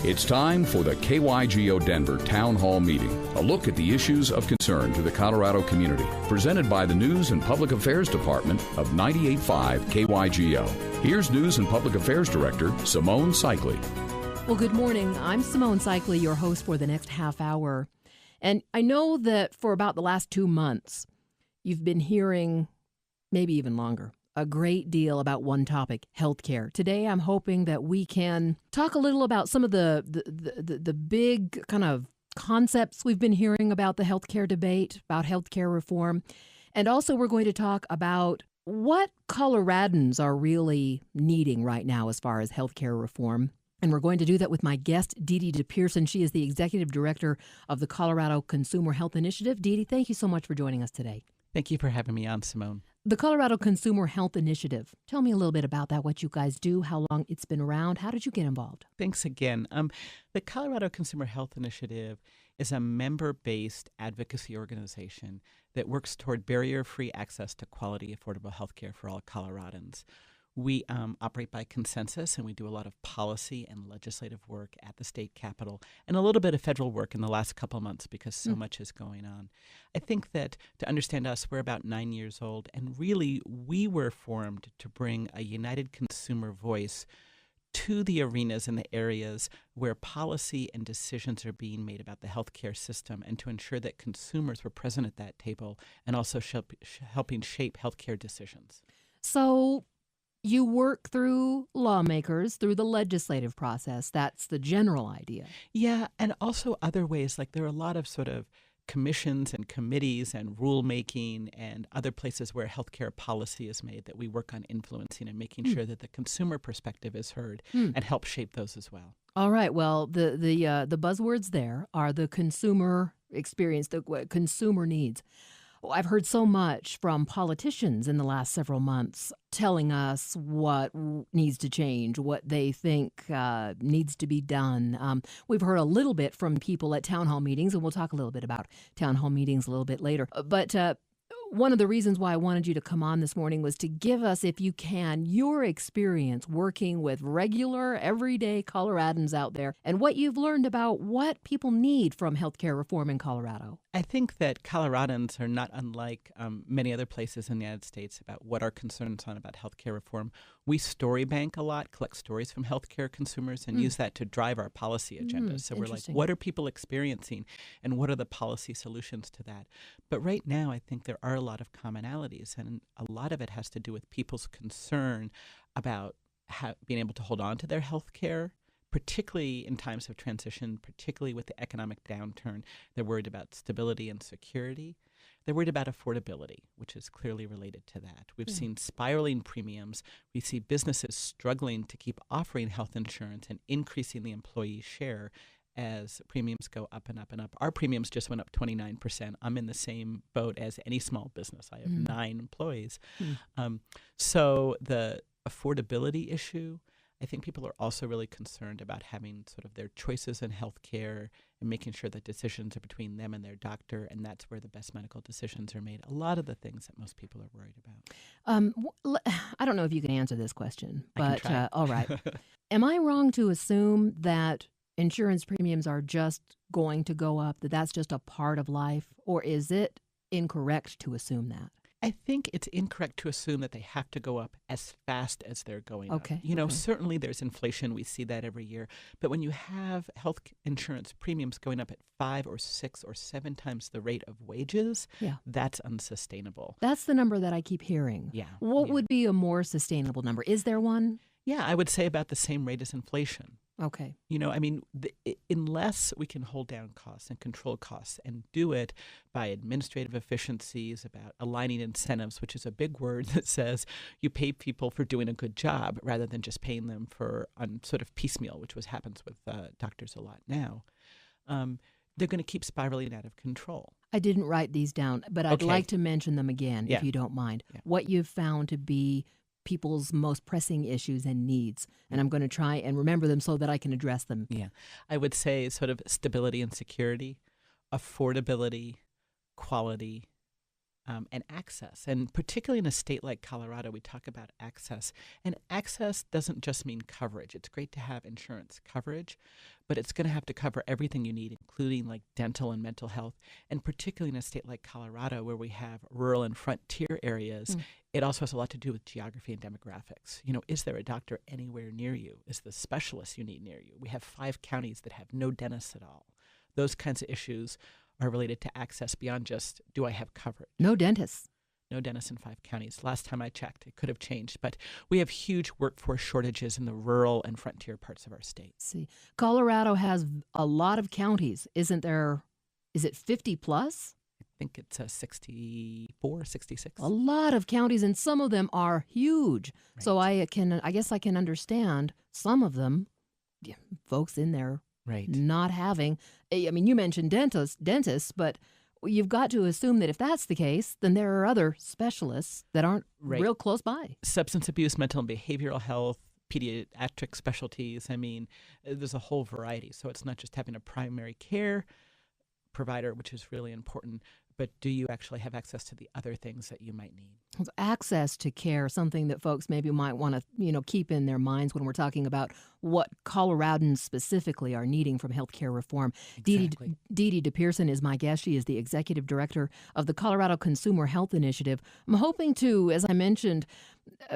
It's time for the KYGO Denver Town Hall Meeting, a look at the issues of concern to the Colorado community, presented by the News and Public Affairs Department of 98.5 KYGO. Here's News and Public Affairs Director Simone Cycli. Well, good morning. I'm Simone Cycli, your host for the next half hour. And I know that for about the last 2 months, you've been hearing, maybe even longer, a great deal about one topic, healthcare. Today, I'm hoping that we can talk a little about some of the big kind of concepts we've been hearing about the healthcare debate, about healthcare reform. And also, we're going to talk about what Coloradans are really needing right now as far as healthcare reform. And we're going to do that with my guest, Dede de Percin. She is the Executive Director of the Colorado Consumer Health Initiative. Dede, thank you so much for joining us today. Thank you for having me on, Simone. The Colorado Consumer Health Initiative. Tell me a little bit about that, what you guys do, how long it's been around. How did you get involved? Thanks again. The Colorado Consumer Health Initiative is a member-based advocacy organization that works toward barrier-free access to quality, affordable health care for all Coloradans. We operate by consensus, and we do a lot of policy and legislative work at the state capitol and a little bit of federal work in the last couple of months because so much is going on. I think that to understand us, we're about 9 years old, and really we were formed to bring a united consumer voice to the arenas and the areas where policy and decisions are being made about the healthcare system, and to ensure that consumers were present at that table and also helping shape healthcare decisions. So you work through lawmakers, through the legislative process. That's the general idea. Yeah, and also other ways, like there are a lot of sort of commissions and committees and rulemaking and other places where healthcare policy is made that we work on influencing and making sure that the consumer perspective is heard and help shape those as well. All right. Well, the buzzwords there are the consumer experience, the consumer needs. I've heard so much from politicians in the last several months telling us what needs to change, what they think needs to be done. We've heard a little bit from people at town hall meetings, and we'll talk a little bit about town hall meetings a little bit later. But one of the reasons why I wanted you to come on this morning was to give us, if you can, your experience working with regular, everyday Coloradans out there and what you've learned about what people need from healthcare reform in Colorado. I think that Coloradans are not unlike many other places in the United States about what our concerns are about healthcare reform. We story bank a lot, collect stories from healthcare consumers, and use that to drive our policy agenda. So we're like, what are people experiencing, and what are the policy solutions to that? But right now, I think there are a lot of commonalities, and a lot of it has to do with people's concern about being able to hold on to their health care, particularly in times of transition, particularly with the economic downturn. They're worried about stability and security. They're worried about affordability, which is clearly related to that. We've seen spiraling premiums. We see businesses struggling to keep offering health insurance and increasing the employee share as premiums go up and up and up. Our premiums just went up 29%. I'm in the same boat as any small business. I have 9 employees. So the affordability issue, I think people are also really concerned about having sort of their choices in healthcare and making sure that decisions are between them and their doctor, and that's where the best medical decisions are made. A lot of the things that most people are worried about. I don't know if you can answer this question, but all right. right. Am I wrong to assume that insurance premiums are just going to go up, that that's just a part of life, or is it incorrect to assume that? I think it's incorrect to assume that they have to go up as fast as they're going up. Okay. Certainly there's inflation. We see that every year. But when you have health insurance premiums going up at 5 or 6 or 7 times the rate of wages, that's unsustainable. That's the number that I keep hearing. Yeah. What would be a more sustainable number? Is there one? Yeah, I would say about the same rate as inflation. Okay. Unless we can hold down costs and control costs and do it by administrative efficiencies, about aligning incentives, which is a big word that says you pay people for doing a good job rather than just paying them for on sort of piecemeal, which happens with doctors a lot now, they're going to keep spiraling out of control. I didn't write these down, but I'd like to mention them again, if you don't mind. Yeah. What you've found to be people's most pressing issues and needs. And I'm going to try and remember them so that I can address them. Yeah. I would say sort of stability and security, affordability, quality, and access. And particularly in a state like Colorado, we talk about access. And access doesn't just mean coverage. It's great to have insurance coverage, but it's going to have to cover everything you need, including like dental and mental health. And particularly in a state like Colorado, where we have rural and frontier areas, it also has a lot to do with geography and demographics. Is there a doctor anywhere near you? Is the specialist you need near you? We have 5 counties that have no dentists at all. Those kinds of issues are related to access beyond just, do I have coverage? No dentists. No dentists in 5 counties. Last time I checked, it could have changed. But we have huge workforce shortages in the rural and frontier parts of our state. See, Colorado has a lot of counties. Isn't there, is it 50 plus? I think it's 64, 66. A lot of counties, and some of them are huge. Right. So I guess I can understand some of them, folks in there Right. not having. I mean, you mentioned dentists, but you've got to assume that if that's the case, then there are other specialists that aren't Right. real close by. Substance abuse, mental and behavioral health, pediatric specialties. I mean, there's a whole variety. So it's not just having a primary care provider, which is really important, but do you actually have access to the other things that you might need? Access to care, something that folks maybe might want to, keep in their minds when we're talking about what Coloradans specifically are needing from healthcare reform. Exactly. Dede de Percin is my guest. She is the executive director of the Colorado Consumer Health Initiative. I'm hoping to, as I mentioned,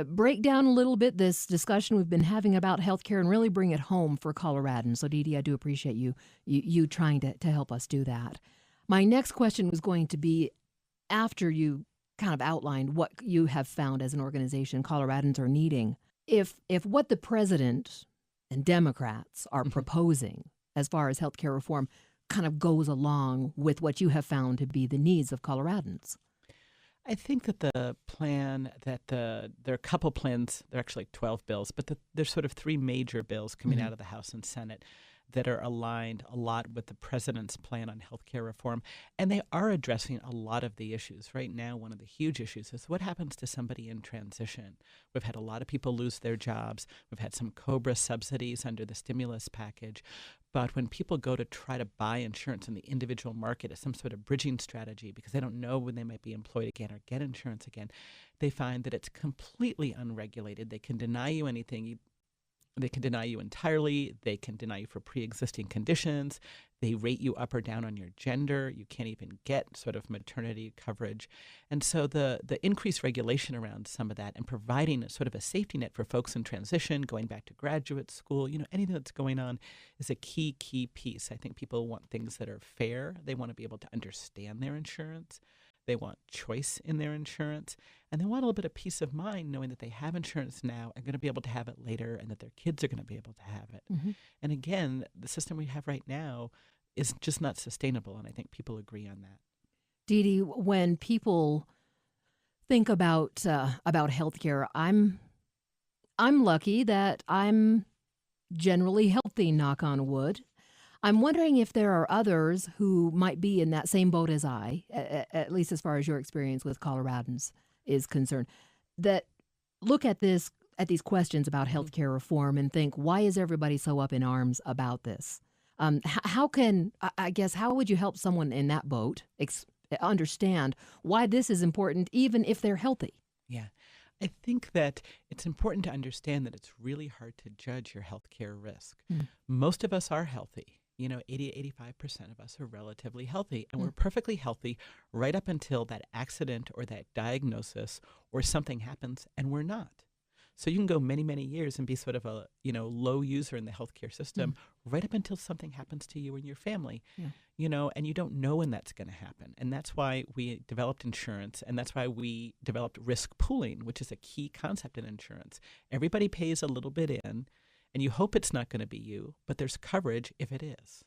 break down a little bit this discussion we've been having about healthcare and really bring it home for Coloradans. So, Dede, I do appreciate you trying to help us do that. My next question was going to be, after you kind of outlined what you have found as an organization Coloradans are needing, if what the president and Democrats are proposing as far as healthcare reform kind of goes along with what you have found to be the needs of Coloradans. I think that the plan there are a couple plans, there are actually 12 bills, but there's sort of 3 major bills coming out of the House and Senate that are aligned a lot with the president's plan on healthcare reform. And they are addressing a lot of the issues. Right now, one of the huge issues is what happens to somebody in transition. We've had a lot of people lose their jobs. We've had some COBRA subsidies under the stimulus package. But when people go to try to buy insurance in the individual market as some sort of bridging strategy because they don't know when they might be employed again or get insurance again, they find that it's completely unregulated. They can deny you anything. They can deny you entirely. They can deny you for pre-existing conditions. They rate you up or down on your gender. You can't even get sort of maternity coverage. And so the increased regulation around some of that and providing sort of a safety net for folks in transition, going back to graduate school, anything that's going on is a key piece. I think people want things that are fair. They want to be able to understand their insurance. They want choice in their insurance, and they want a little bit of peace of mind knowing that they have insurance now and going to be able to have it later and that their kids are going to be able to have it. And again, the system we have right now is just not sustainable, and I think people agree on that. Dede, when people think about healthcare, I'm lucky that I'm generally healthy, knock on wood. I'm wondering if there are others who might be in that same boat as I, at least as far as your experience with Coloradans is concerned, that look at these questions about healthcare reform and think, why is everybody so up in arms about this? How would you help someone in that boat understand why this is important, even if they're healthy? Yeah. I think that it's important to understand that it's really hard to judge your healthcare risk. Most of us are healthy. 80-85% of us are relatively healthy, and we're perfectly healthy right up until that accident or that diagnosis or something happens, and we're not. So you can go many, many years and be sort of a low user in the healthcare system right up until something happens to you and your family, and you don't know when that's going to happen. And that's why we developed insurance, and that's why we developed risk pooling, which is a key concept in insurance. Everybody pays a little bit in, and you hope it's not going to be you, but there's coverage if it is.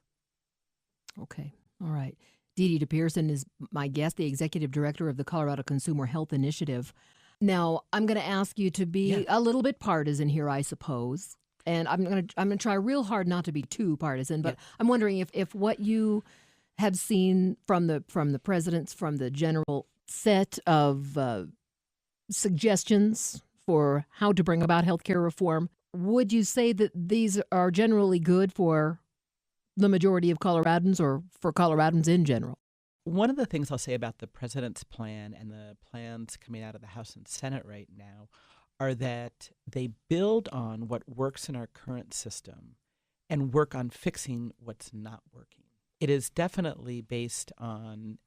Okay. All right. Dede de Percin is my guest, the executive director of the Colorado Consumer Health Initiative. Now, I'm going to ask you to be a little bit partisan here, I suppose. And I'm going to try real hard not to be too partisan, but I'm wondering if what you have seen from the presidents, from the general set of suggestions for how to bring about healthcare reform, would you say that these are generally good for the majority of Coloradans or for Coloradans in general? One of the things I'll say about the president's plan and the plans coming out of the House and Senate right now are that they build on what works in our current system and work on fixing what's not working. It is definitely based on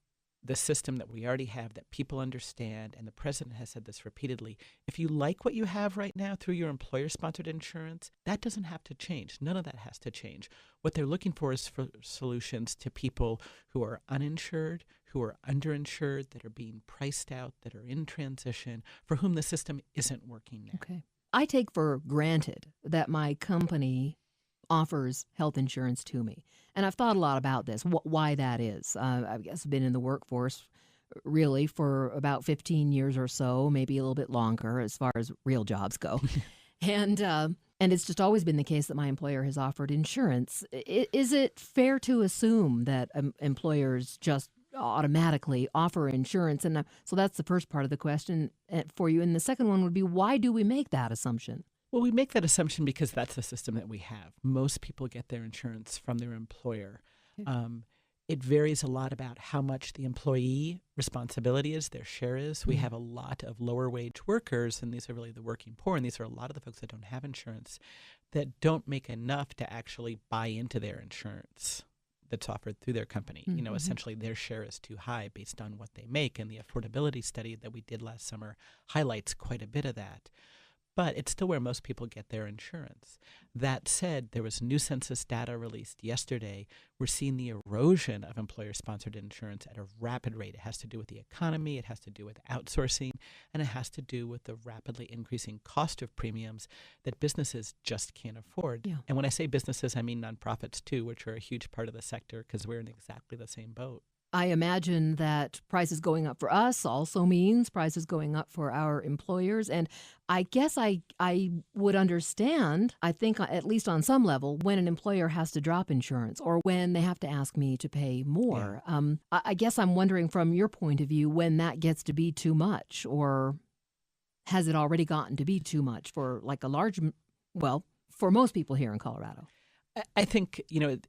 the system that we already have that people understand, and the president has said this repeatedly. If you like what you have right now through your employer-sponsored insurance, that doesn't have to change. None of that has to change. What they're looking for is for solutions to people who are uninsured, who are underinsured, that are being priced out, that are in transition, for whom the system isn't working now. Okay. I take for granted that my company offers health insurance to me. And I've thought a lot about this, why that is. I guess I've been in the workforce really for about 15 years or so, maybe a little bit longer as far as real jobs go. And it's just always been the case that my employer has offered insurance. Is it fair to assume that employers just automatically offer insurance? And so that's the first part of the question for you. And the second one would be, why do we make that assumption? Well, we make that assumption because that's the system that we have. Most people get their insurance from their employer. It varies a lot about how much the employee responsibility is, their share is. We have a lot of lower wage workers, and these are really the working poor, and these are a lot of the folks that don't have insurance that don't make enough to actually buy into their insurance that's offered through their company. You know, essentially their share is too high based on what they make, and the affordability study that we did last summer highlights quite a bit of that. But it's still where most people get their insurance. That said, there was new census data released yesterday. We're seeing the erosion of employer-sponsored insurance at a rapid rate. It has to do with the economy, it has to do with outsourcing, and it has to do with the rapidly increasing cost of premiums that businesses just can't afford. Yeah. And when I say businesses, I mean nonprofits too, which are a huge part of the sector because we're in exactly the same boat. I imagine that prices going up for us also means prices going up for our employers. And I guess I would understand, I think at least on some level, when an employer has to drop insurance or when they have to ask me to pay more. Yeah. I guess I'm wondering from your point of view when that gets to be too much, or has it already gotten to be too much for like a large, well, for most people here in Colorado? I think,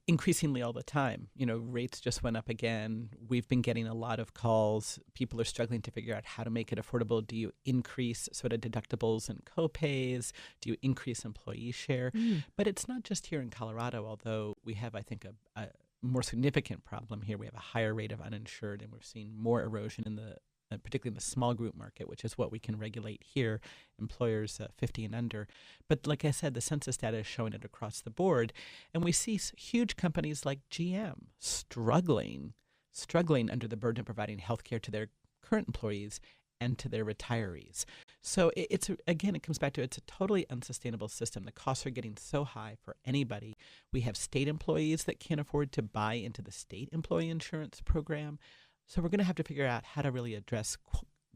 increasingly all the time, rates just went up again. We've been getting a lot of calls. People are struggling to figure out how to make it affordable. Do you increase sort of deductibles and copays? Do you increase employee share? But it's not just here in Colorado, although we have, I think, a more significant problem here. We have a higher rate of uninsured, and we're seeing more erosion in particularly in the small group market, which is what we can regulate here, employers 50 and under. But like I said, the census data is showing it across the board. And we see huge companies like GM struggling under the burden of providing health care to their current employees and to their retirees. So it comes back to it's a totally unsustainable system. The costs are getting so high for anybody. We have state employees that can't afford to buy into the state employee insurance program. So we're going to have to figure out how to really address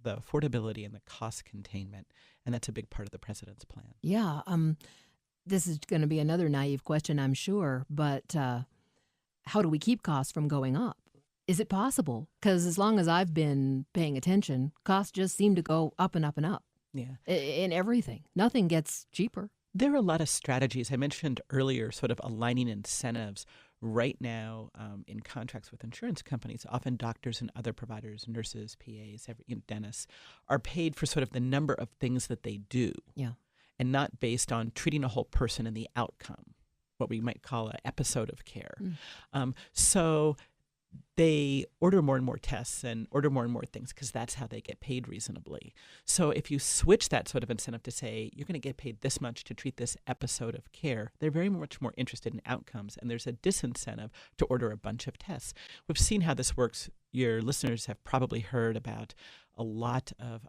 the affordability and the cost containment, and that's a big part of the president's plan. Yeah, this is going to be another naive question, I'm sure, but how do we keep costs from going up? Is it possible? Because as long as I've been paying attention, costs just seem to go up and up and up. Yeah, in everything. Nothing gets cheaper. There are a lot of strategies. I mentioned earlier sort of aligning incentives. Right now, in contracts with insurance companies, often doctors and other providers, nurses, PAs, dentists, are paid for sort of the number of things that they do, and not based on treating a whole person and the outcome, what we might call an episode of care. So they order more and more tests and order more and more things because that's how they get paid reasonably. So if you switch that sort of incentive to say, you're going to get paid this much to treat this episode of care, they're very much more interested in outcomes, and there's a disincentive to order a bunch of tests. We've seen how this works. Your listeners have probably heard about a lot of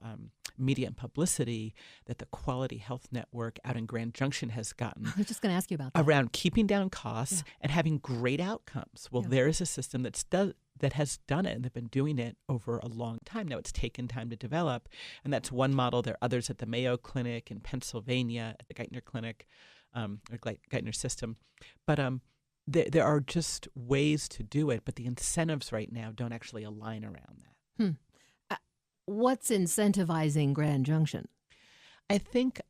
media and publicity that the Quality Health Network out in Grand Junction has gotten. I was just going to ask you about that. Around keeping down costs and having great outcomes. Well, there is a system that has done it, and they've been doing it over a long time. Now, it's taken time to develop, and that's one model. There are others at the Mayo Clinic in Pennsylvania, at the Geithner Clinic, or Geithner System. But there are just ways to do it, but the incentives right now don't actually align around that. What's incentivizing Grand Junction? I think,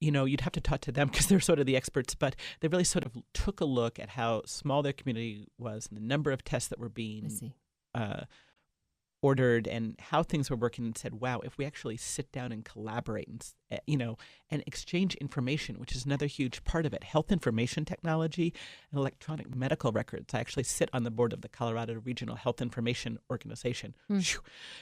you'd have to talk to them because they're sort of the experts, but they really sort of took a look at how small their community was and the number of tests that were being ordered and how things were working, and said, wow, if we actually sit down and collaborate and, and exchange information, which is another huge part of it, health information technology and electronic medical records. I actually sit on the board of the Colorado Regional Health Information Organization.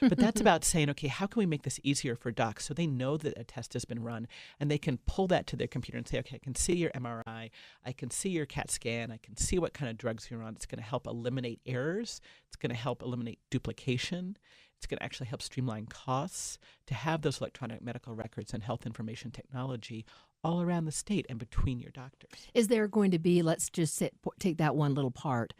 But that's about saying, okay, how can we make this easier for docs so they know that a test has been run and they can pull that to their computer and say, okay, I can see your MRI, I can see your CAT scan, I can see what kind of drugs you're on. It's going to help eliminate errors. It's going to help eliminate duplication. It's going to actually help streamline costs to have those electronic medical records and health information technology all around the state and between your doctors. Is there going to be, let's just take that one little part,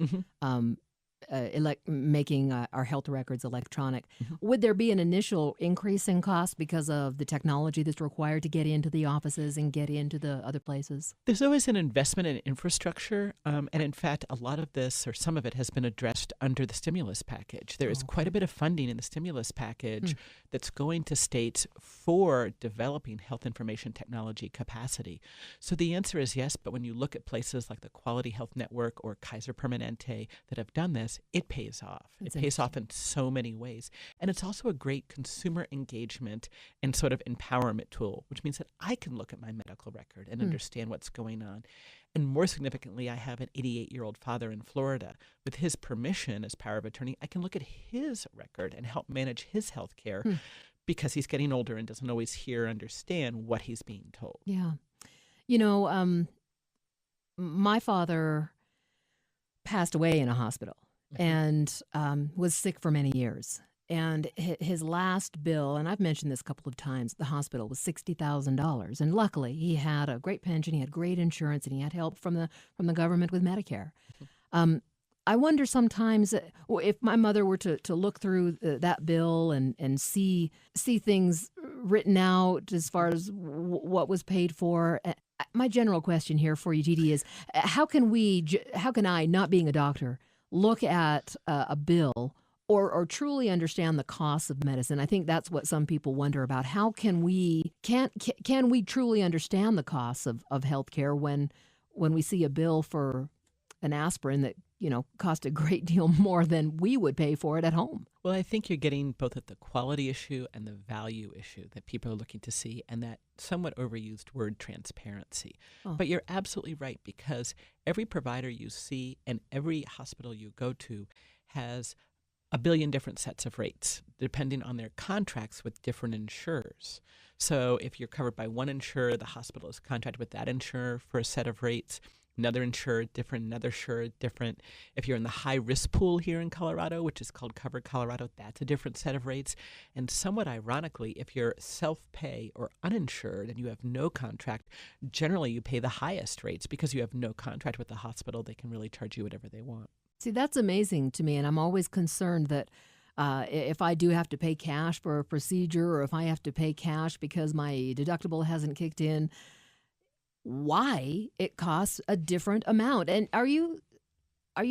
making our health records electronic. Would there be an initial increase in cost because of the technology that's required to get into the offices and get into the other places? There's always an investment in infrastructure. And in fact, a lot of this, or some of it, has been addressed under the stimulus package. There is quite a bit of funding in the stimulus package that's going to states for developing health information technology capacity. So the answer is yes, but when you look at places like the Quality Health Network or Kaiser Permanente that have done this, it pays off. It pays off in so many ways. And it's also a great consumer engagement and sort of empowerment tool, which means that I can look at my medical record and understand what's going on. And more significantly, I have an 88-year-old father in Florida. With his permission as power of attorney, I can look at his record and help manage his health care because he's getting older and doesn't always hear or understand what he's being told. Yeah. My father passed away in a hospital and was sick for many years. And his last bill, and I've mentioned this a couple of times, the hospital was $60,000. And luckily, he had a great pension, he had great insurance, and he had help from the government with Medicare. I wonder sometimes if my mother were to look through that bill and see things written out as far as what was paid for. My general question here for you, Dede, is how can I, not being a doctor, look at a bill or truly understand the costs of medicine? I think that's what some people wonder about. How can we truly understand the costs of healthcare when we see a bill for an aspirin that cost a great deal more than we would pay for it at home? Well, I think you're getting both at the quality issue and the value issue that people are looking to see, and that somewhat overused word transparency. But you're absolutely right, because every provider you see and every hospital you go to has a billion different sets of rates, depending on their contracts with different insurers. So if you're covered by one insurer, the hospital is contracted with that insurer for a set of rates. Another insurer different, another insurer different. If you're in the high-risk pool here in Colorado, which is called Covered Colorado, that's a different set of rates. And somewhat ironically, if you're self-pay or uninsured and you have no contract, generally you pay the highest rates because you have no contract with the hospital. They can really charge you whatever they want. See, that's amazing to me, and I'm always concerned that if I do have to pay cash for a procedure, or if I have to pay cash because my deductible hasn't kicked in, why it costs a different amount. And are you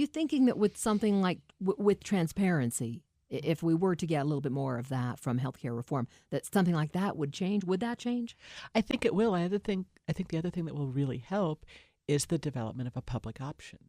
thinking that with something like with transparency, if we were to get a little bit more of that from healthcare reform, that something like that would change? Would that change? I think it will. I think the other thing that will really help is the development of a public option,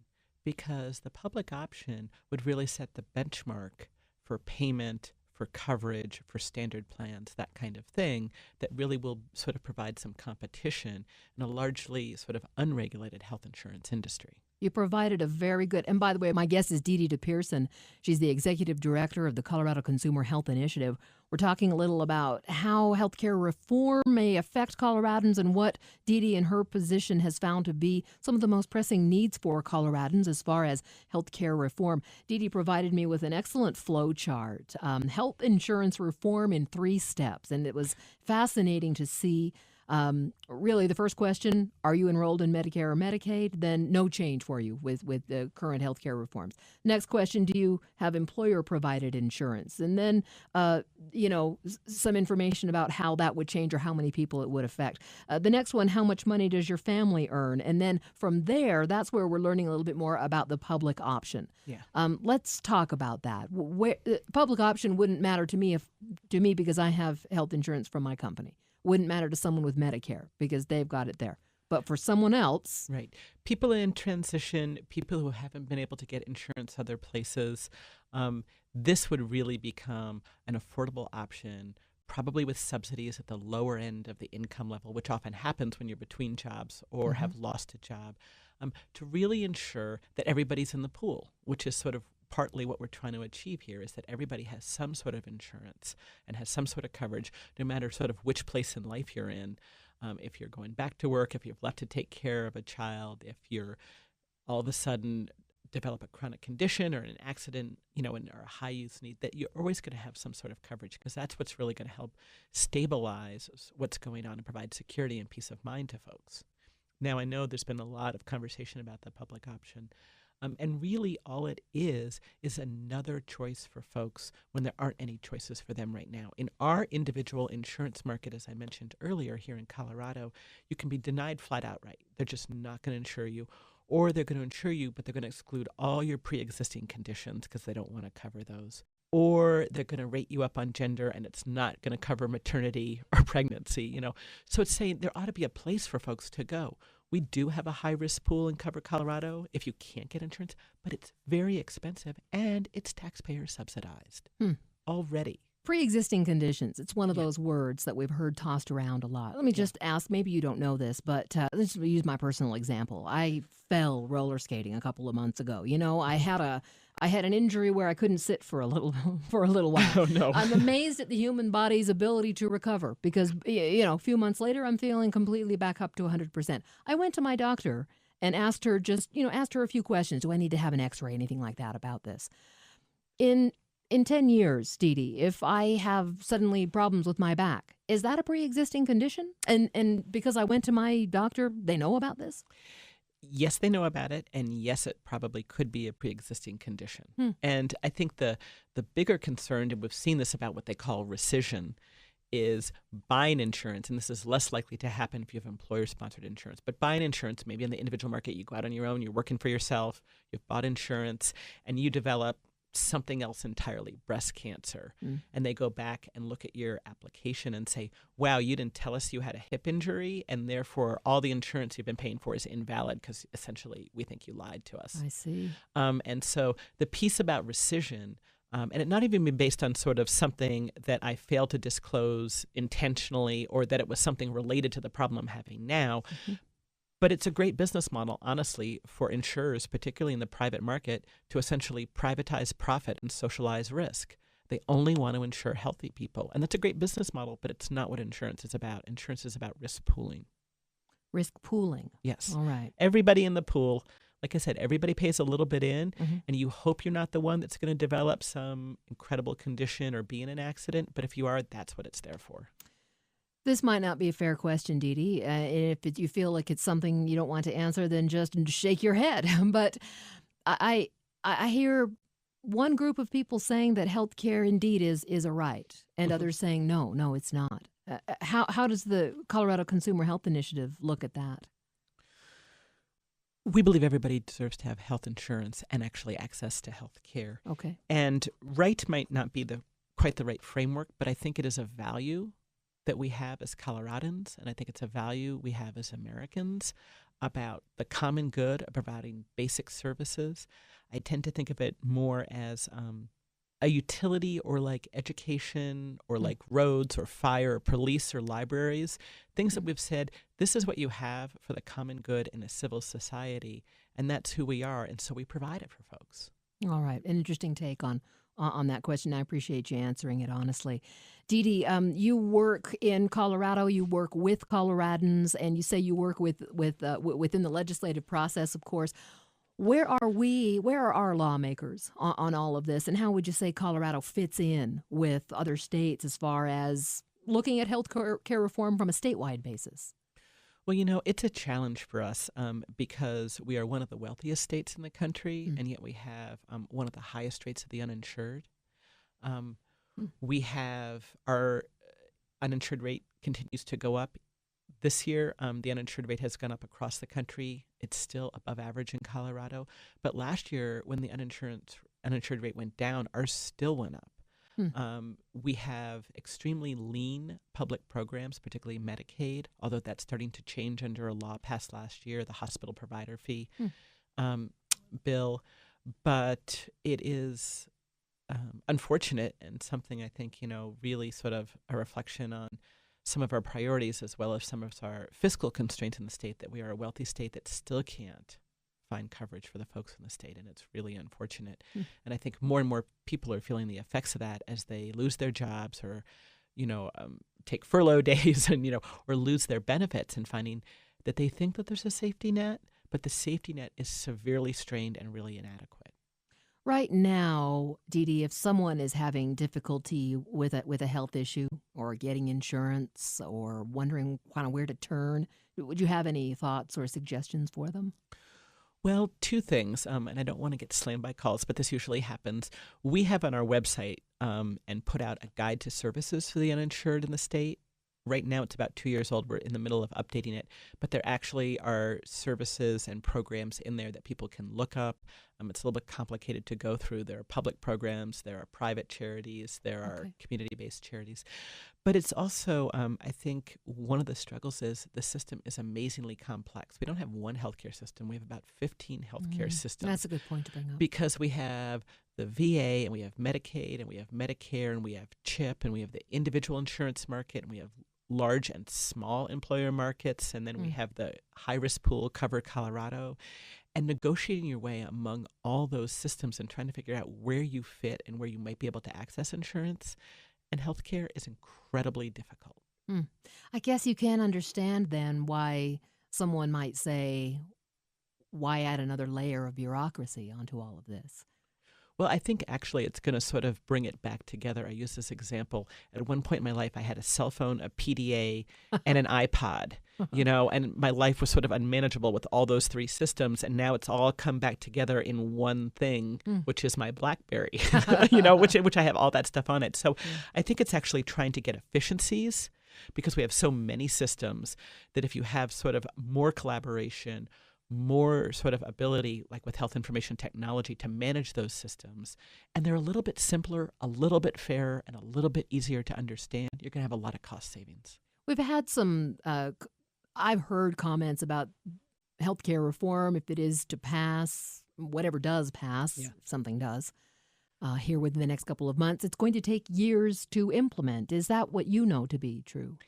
because the public option would really set the benchmark for payment, for coverage, for standard plans, that kind of thing, that really will sort of provide some competition in a largely sort of unregulated health insurance industry. You provided a very good, and by the way, my guest is Dede de Percin. She's the executive director of the Colorado Consumer Health Initiative. We're talking a little about how healthcare reform may affect Coloradans and what Dede in her position has found to be some of the most pressing needs for Coloradans as far as healthcare reform. Dede provided me with an excellent flow chart, health insurance reform in 3 steps, and it was fascinating to see. Really, the first question, are you enrolled in Medicare or Medicaid? Then no change for you with the current healthcare reforms. Next question, do you have employer-provided insurance? And then, some information about how that would change or how many people it would affect. The next one, how much money does your family earn? And then from there, that's where we're learning a little bit more about the public option. Yeah. Let's talk about that. Public option wouldn't matter to me because I have health insurance from my company. Wouldn't matter to someone with Medicare because they've got it there. But for someone else, Right. People in transition, people who haven't been able to get insurance other places, this would really become an affordable option, probably with subsidies at the lower end of the income level, which often happens when you're between jobs or have lost a job, to really ensure that everybody's in the pool, which is sort of partly what we're trying to achieve here, is that everybody has some sort of insurance and has some sort of coverage, no matter sort of which place in life you're in. If you're going back to work, if you've left to take care of a child, if you're all of a sudden develop a chronic condition or an accident, or a high use need, that you're always going to have some sort of coverage, because that's what's really going to help stabilize what's going on and provide security and peace of mind to folks. Now, I know there's been a lot of conversation about the public option. And really all it is another choice for folks when there aren't any choices for them right now. In our individual insurance market, as I mentioned earlier here in Colorado, you can be denied flat outright. They're just not going to insure you. Or they're going to insure you, but they're going to exclude all your pre-existing conditions because they don't want to cover those. Or they're going to rate you up on gender, and it's not going to cover maternity or pregnancy, So it's saying there ought to be a place for folks to go. We do have a high-risk pool in Cover Colorado if you can't get insurance, but it's very expensive, and it's taxpayer subsidized already. pre-existing conditions, it's one of those words that we've heard tossed around a lot. Let me just ask, maybe you don't know this, but let's use my personal example. I fell roller skating a couple of months ago. I had an injury where I couldn't sit for a little while. Oh, no. I'm amazed at the human body's ability to recover because, a few months later, I'm feeling completely back up to 100%. I went to my doctor and asked her a few questions. Do I need to have an x-ray, anything like that about this? In 10 years, Dede, if I have suddenly problems with my back, is that a pre-existing condition? And because I went to my doctor, they know about this? Yes, they know about it, and yes, it probably could be a pre-existing condition. And I think the bigger concern, and we've seen this about what they call rescission, is buying insurance, and this is less likely to happen if you have employer-sponsored insurance, but buying insurance, maybe in the individual market, you go out on your own, you're working for yourself, you've bought insurance, and you develop something else entirely, breast cancer. And they go back and look at your application and say, wow, you didn't tell us you had a hip injury, and therefore all the insurance you've been paying for is invalid because essentially we think you lied to us. I see. And so the piece about rescission, and it not even be based on sort of something that I failed to disclose intentionally or that it was something related to the problem I'm having now, but it's a great business model, honestly, for insurers, particularly in the private market, to essentially privatize profit and socialize risk. They only want to insure healthy people. And that's a great business model, but it's not what insurance is about. Insurance is about risk pooling. Risk pooling. Yes. All right. Everybody in the pool, like I said, everybody pays a little bit in, and you hope you're not the one that's going to develop some incredible condition or be in an accident. But if you are, that's what it's there for. This might not be a fair question, Dede. If you feel like it's something you don't want to answer, then just shake your head. But I hear one group of people saying that health care indeed is a right, and others saying no, it's not. How does the Colorado Consumer Health Initiative look at that? We believe everybody deserves to have health insurance and actually access to health care. Okay. And right might not be quite the right framework, but I think it is a value that we have as Coloradans, and I think it's a value we have as Americans about the common good of providing basic services. I tend to think of it more as a utility, or like education, or like roads or fire or police or libraries, things that we've said, this is what you have for the common good in a civil society, and that's who we are, and so we provide it for folks. All right. An interesting take on that question. I appreciate you answering it honestly. Dede, you work in Colorado. You work with Coloradans, and you say you work within the legislative process, of course. Where are our lawmakers on all of this, and how would you say Colorado fits in with other states as far as looking at health care reform from a statewide basis? Well, it's a challenge for us because we are one of the wealthiest states in the country, and yet we have one of the highest rates of the uninsured. We have our uninsured rate continues to go up. This year, the uninsured rate has gone up across the country. It's still above average in Colorado. But last year, when the uninsured rate went down, ours still went up. We have extremely lean public programs, particularly Medicaid, although that's starting to change under a law passed last year, the hospital provider fee bill. But it is unfortunate and something I think, really sort of a reflection on some of our priorities as well as some of our fiscal constraints in the state, that we are a wealthy state that still can't find coverage for the folks in the state, and it's really unfortunate. And I think more and more people are feeling the effects of that as they lose their jobs or, take furlough days and, or lose their benefits, and finding that they think that there's a safety net, but the safety net is severely strained and really inadequate. Right now, Dede, if someone is having difficulty with a health issue or getting insurance or wondering kind of where to turn, would you have any thoughts or suggestions for them? Well, two things, and I don't want to get slammed by calls, but this usually happens. We have on our website and put out a guide to services for the uninsured in the state. Right now, it's about 2 years old. We're in the middle of updating it, but there actually are services and programs in there that people can look up. It's a little bit complicated to go through. There are public programs, there are private charities, there are community-based charities. But it's also, I think, one of the struggles is the system is amazingly complex. We don't have one healthcare system. We have about 15 healthcare systems. That's a good point to bring up. Because we have the VA, and we have Medicaid, and we have Medicare, and we have CHIP, and we have the individual insurance market, and we have large and small employer markets, and then we have the high-risk pool, Cover Colorado, and negotiating your way among all those systems and trying to figure out where you fit and where you might be able to access insurance and healthcare is incredibly difficult. I guess you can understand then why someone might say, why add another layer of bureaucracy onto all of this? Well, I think actually it's going to sort of bring it back together. I use this example. At one point in my life, I had a cell phone, a PDA, and an iPod, and my life was sort of unmanageable with all those three systems. And now it's all come back together in one thing, which is my BlackBerry, which I have all that stuff on it. So I think it's actually trying to get efficiencies because we have so many systems that if you have sort of more collaboration, more sort of ability, like with health information technology, to manage those systems, and they're a little bit simpler, a little bit fairer, and a little bit easier to understand, you're going to have a lot of cost savings. We've had some, I've heard comments about healthcare reform, if it is to pass, whatever does pass, if something does, here within the next couple of months, it's going to take years to implement. Is that what you know to be true?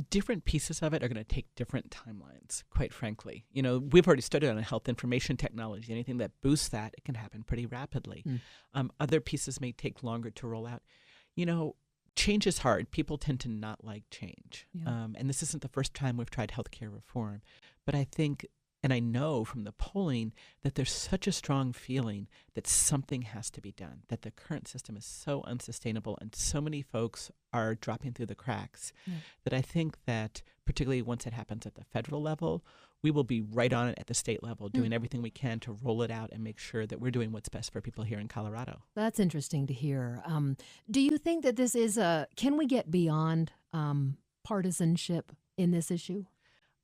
Different pieces of it are going to take different timelines, quite frankly. We've already studied on health information technology. Anything that boosts that, it can happen pretty rapidly. Other pieces may take longer to roll out. Change is hard. People tend to not like change. And this isn't the first time we've tried healthcare reform. But I think, and I know from the polling, that there's such a strong feeling that something has to be done, that the current system is so unsustainable and so many folks are dropping through the cracks, that I think that particularly once it happens at the federal level, we will be right on it at the state level, doing everything we can to roll it out and make sure that we're doing what's best for people here in Colorado. That's interesting to hear. Do you think that this is can we get beyond partisanship in this issue?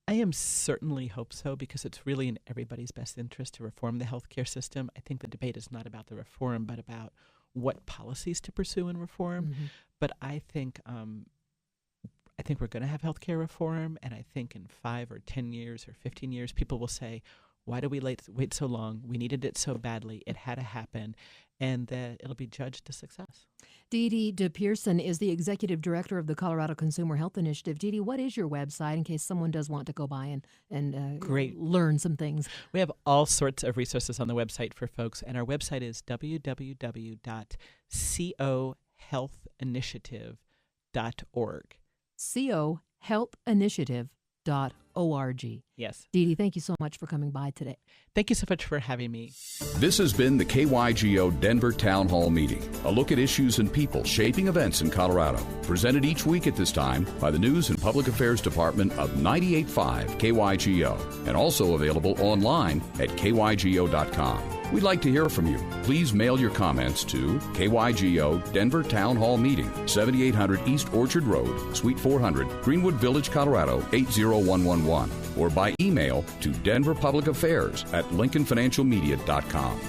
I am certainly hope so, because it's really in everybody's best interest to reform the healthcare system. I think the debate is not about the reform, but about what policies to pursue in reform. But I think we're going to have healthcare reform, and I think in 5 or 10 years or 15 years, people will say, why do we wait so long? We needed it so badly. It had to happen, and that it'll be judged a success. Dede de Percin is the executive director of the Colorado Consumer Health Initiative. Dede, what is your website in case someone does want to go by and learn some things? We have all sorts of resources on the website for folks, and our website is www.cohealthinitiative.org. cohealthinitiative.org. Yes. Dede, thank you so much for coming by today. Thank you so much for having me. This has been the KYGO Denver Town Hall Meeting, a look at issues and people shaping events in Colorado. Presented each week at this time by the News and Public Affairs Department of 98.5 KYGO, and also available online at kygo.com. We'd like to hear from you. Please mail your comments to KYGO Denver Town Hall Meeting, 7800 East Orchard Road, Suite 400, Greenwood Village, Colorado, 80111, or by email to denverpublicaffairs@lincolnfinancialmedia.com.